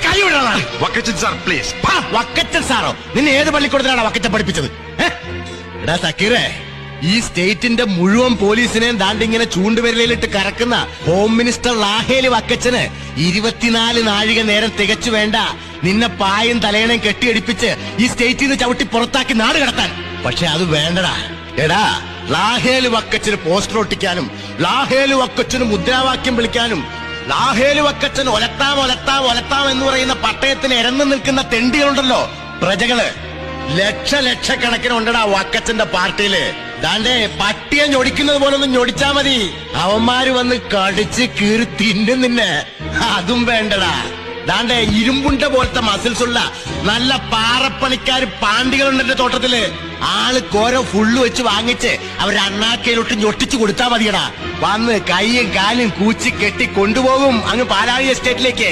കൈ വിടാ. Vakkachan sir please. Vakkachan സാറോ? നിന്നെ ഏത് പള്ളിക്കൂടത്തിലാണ് വക്കച്ചൻ പഠിപ്പിച്ചത്? എടാ സക്കീറേ, ഈ സ്റ്റേറ്റിന്റെ മുഴുവൻ പോലീസിനെയും ദാണ്ടിങ്ങനെ ചൂണ്ടുവിരലിലിട്ട് കറക്കുന്ന ഹോം മിനിസ്റ്റർ റാഹേൽ വക്കച്ചന് 24 നാഴിക നേരം തികച്ചു വേണ്ട നിന്നെ പായും തലയണയും കെട്ടിയടിപ്പിച്ച് ഈ സ്റ്റേറ്റിൽ നിന്ന് ചവിട്ടി പുറത്താക്കി നാട് കടത്താൻ. പക്ഷെ അത് വേണ്ടടാ. എടാ, റാഹേൽ വക്കച്ചന് പോസ്റ്റർ ഒട്ടിക്കാനും റാഹേൽ വക്കച്ചന് മുദ്രാവാക്യം വിളിക്കാനും റാഹേൽ വക്കച്ചൻ ഒലത്താം ഒലത്താം ഒലത്താം എന്ന് പറയുന്ന പട്ടയത്തിന് ഇരന്നു നിൽക്കുന്ന തെണ്ടികളുണ്ടല്ലോ, പ്രജകള്. ലക്ഷക്കണക്കിനുണ്ടടാ വക്കച്ചന്റെ പാർട്ടിയില്. ദാണ്ടേ പട്ടിയെ ഞൊടിക്കുന്നത് പോലെ ഒന്ന് ഞൊടിച്ചാ മതി, അവന്മാര് വന്ന് കടിച്ച് കീറി തിന്നും നിന്നെ. അതും വേണ്ടടാ. ദാണ്ടേ ഇരുമ്പുണ്ട പോലത്തെ മസിൽസ് ഉള്ള നല്ല പാറപ്പണിക്കാര് പാണ്ടികളുണ്ട് എന്റെ തോട്ടത്തില്. ആൾക്കോരോ ഫുള്ള് വെച്ച് വാങ്ങിച്ച് അവർ അണ്ണാക്കയിലോട്ട് ഞൊട്ടിച്ചു കൊടുത്താ മതിയടാ. വന്ന് കൈയും കാലും കൂച്ചി കെട്ടി കൊണ്ടുപോകും അങ്ങ് പാലാഴി എസ്റ്റേറ്റിലേക്ക്.